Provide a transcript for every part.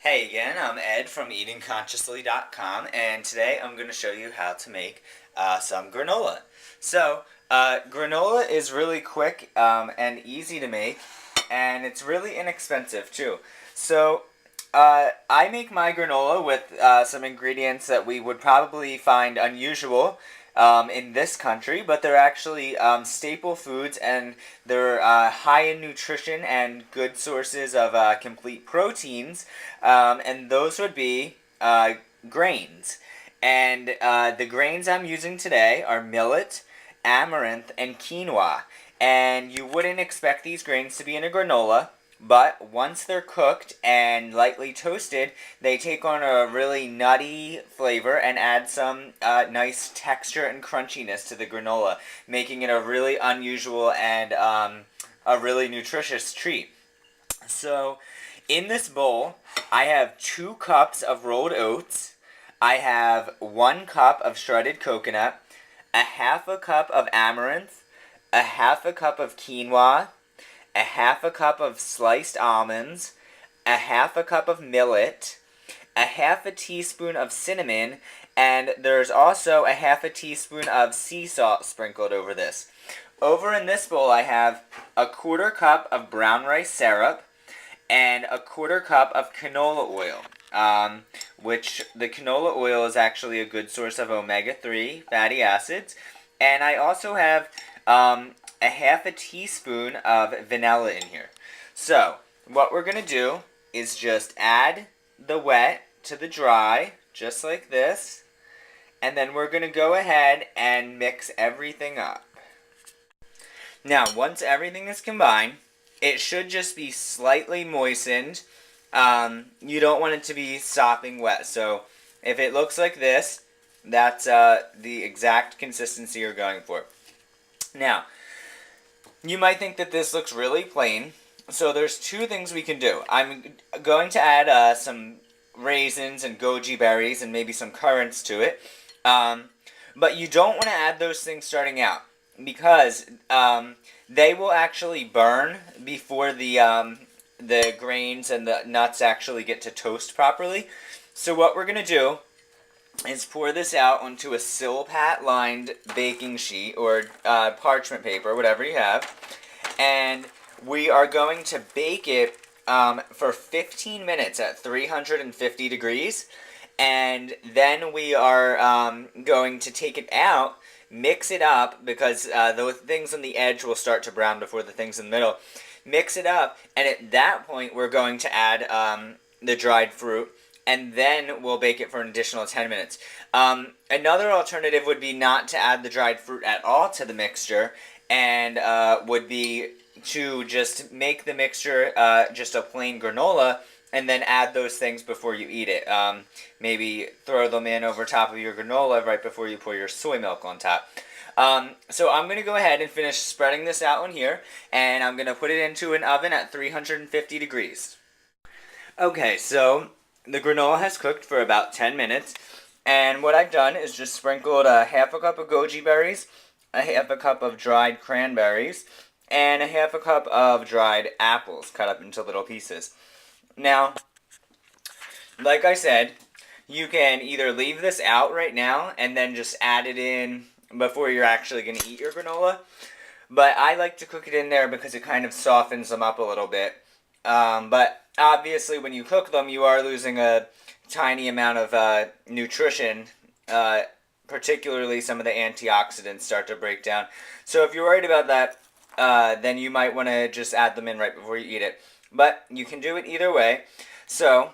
Hey again, I'm Ed from eatingconsciously.com, and today I'm going to show you how to make some granola. Granola is really quick and easy to make, and it's really inexpensive too. I make my granola with some ingredients that we would probably find unusual in this country, but they're actually staple foods, and they're high in nutrition and good sources of complete proteins, and those would be grains. And the grains I'm using today are millet, amaranth, and quinoa. And you wouldn't expect these grains to be in a granola, but once they're cooked and lightly toasted, they take on a really nutty flavor and add some nice texture and crunchiness to the granola, making it a really unusual and a really nutritious treat. So, in this bowl, I have 2 cups of rolled oats. I have 1 cup of shredded coconut, a half a cup of amaranth, a half a cup of quinoa, a half a cup of sliced almonds, a half a cup of millet, a half a teaspoon of cinnamon, and there's also a half a teaspoon of sea salt sprinkled over this. Over in this bowl, I have a quarter cup of brown rice syrup and a quarter cup of canola oil, which the canola oil is actually a good source of omega-3 fatty acids. And I also have a half a teaspoon of vanilla in here. So, what we're going to do is just add the wet to the dry, just like this. And then we're going to go ahead and mix everything up. Now, once everything is combined, it should just be slightly moistened. You don't want it to be sopping wet. So, if it looks like this, that's the exact consistency you're going for. Now, you might think that this looks really plain, so there's 2 things we can do. I'm going to add some raisins and goji berries and maybe some currants to it, but you don't want to add those things starting out because they will actually burn before the grains and the nuts actually get to toast properly. So what we're going to do is pour this out onto a Silpat lined baking sheet or parchment paper, whatever you have, and we are going to bake it for 15 minutes at 350 degrees, and then we are going to take it out, mix it up, because the things on the edge will start to brown before the things in the middle. Mix it up, and at that point we're going to add the dried fruit, and then we'll bake it for an additional 10 minutes. Another alternative would be not to add the dried fruit at all to the mixture, and would be to just make the mixture just a plain granola, and then add those things before you eat it. Maybe throw them in over top of your granola right before you pour your soy milk on top. So I'm going to go ahead and finish spreading this out on here, and I'm going to put it into an oven at 350 degrees. Okay, so the granola has cooked for about 10 minutes, and what I've done is just sprinkled a half a cup of goji berries, a half a cup of dried cranberries, and a half a cup of dried apples cut up into little pieces. Now, like I said, you can either leave this out right now and then just add it in before you're actually going to eat your granola, but I like to cook it in there because it kind of softens them up a little bit. But obviously when you cook them, you are losing a tiny amount of nutrition, particularly some of the antioxidants start to break down. So if you're worried about that, then you might want to just add them in right before you eat it. But you can do it either way. So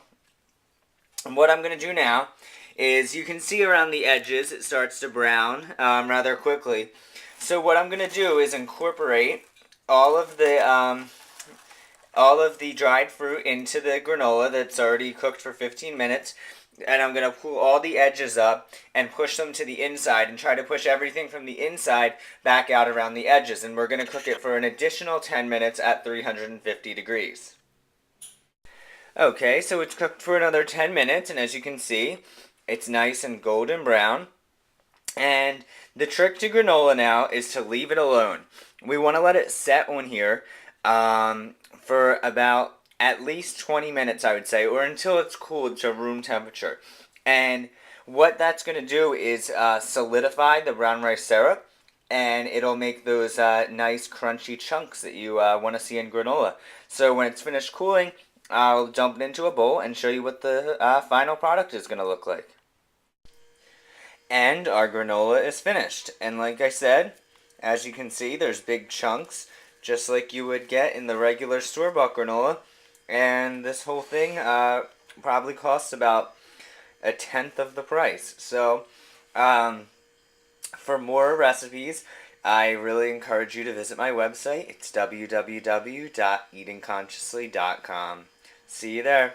what I'm going to do now is you can see around the edges it starts to brown rather quickly. So what I'm going to do is incorporate all of the dried fruit into the granola that's already cooked for 15 minutes. And I'm going to pull all the edges up and push them to the inside and try to push everything from the inside back out around the edges. And we're going to cook it for an additional 10 minutes at 350 degrees. Okay, so it's cooked for another 10 minutes, and as you can see, it's nice and golden brown. And the trick to granola now is to leave it alone. We want to let it set on here for about at least 20 minutes, I would say, or until it's cooled to room temperature. And what that's going to do is solidify the brown rice syrup, and it'll make those nice crunchy chunks that you want to see in granola. So when it's finished cooling, I'll dump it into a bowl and show you what the final product is going to look like. And our granola is finished. And like I said, as you can see, there's big chunks, just like you would get in the regular store-bought granola. And this whole thing probably costs about a tenth of the price. So, for more recipes, I really encourage you to visit my website. It's www.eatingconsciously.com. See you there.